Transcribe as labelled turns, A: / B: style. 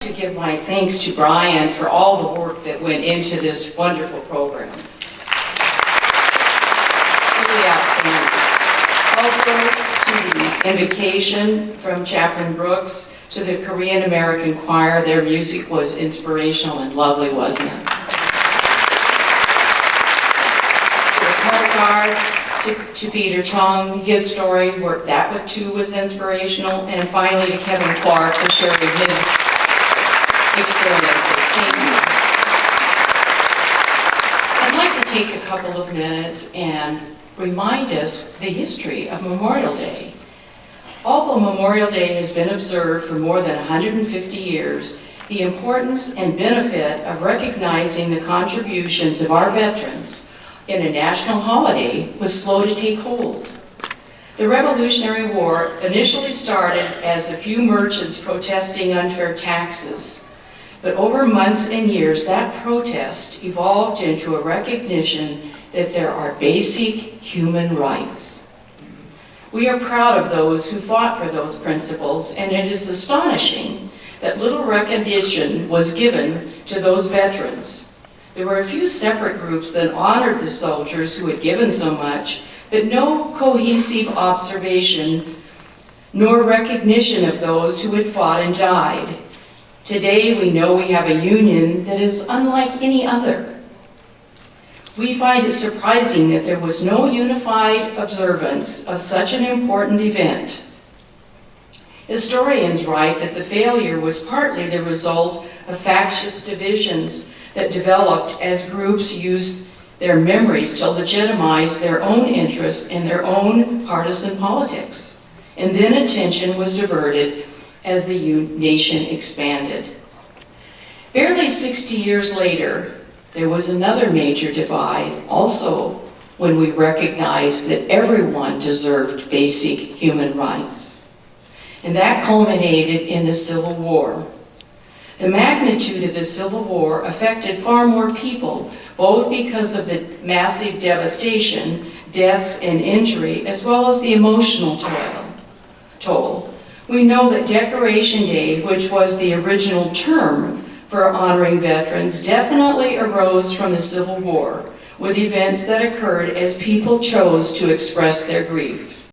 A: To give my thanks to Brian for all the work that went into this wonderful program. Really outstanding. Also, to the invocation from Chaplain Brooks to the Korean American Choir. Their music was inspirational and lovely, wasn't it? To the Court Guards, to Peter Chong, his story, that too was inspirational. And finally to Kevin Clark for sharing his experiences. Thank you. I'd like to take a couple of minutes and remind us the history of Memorial Day. Although Memorial Day has been observed for more than 150 years, the importance and benefit of recognizing the contributions of our veterans in a national holiday was slow to take hold. The Revolutionary War initially started as a few merchants protesting unfair taxes. But over months and years, that protest evolved into a recognition that there are basic human rights. We are proud of those who fought for those principles, and it is astonishing that little recognition was given to those veterans. There were a few separate groups that honored the soldiers who had given so much, but no cohesive observation nor recognition of those who had fought and died. Today, we know we have a union that is unlike any other. We find it surprising that there was no unified observance of such an important event. Historians write that the failure was partly the result of factious divisions that developed as groups used their memories to legitimize their own interests in their own partisan politics. And then attention was diverted as the nation expanded. Barely 60 years later, there was another major divide, also when we recognized that everyone deserved basic human rights. And that culminated in the Civil War. The magnitude of the Civil War affected far more people, both because of the massive devastation, deaths, and injury, as well as the emotional toll. We know that Decoration Day, which was the original term for honoring veterans, definitely arose from the Civil War, with events that occurred as people chose to express their grief.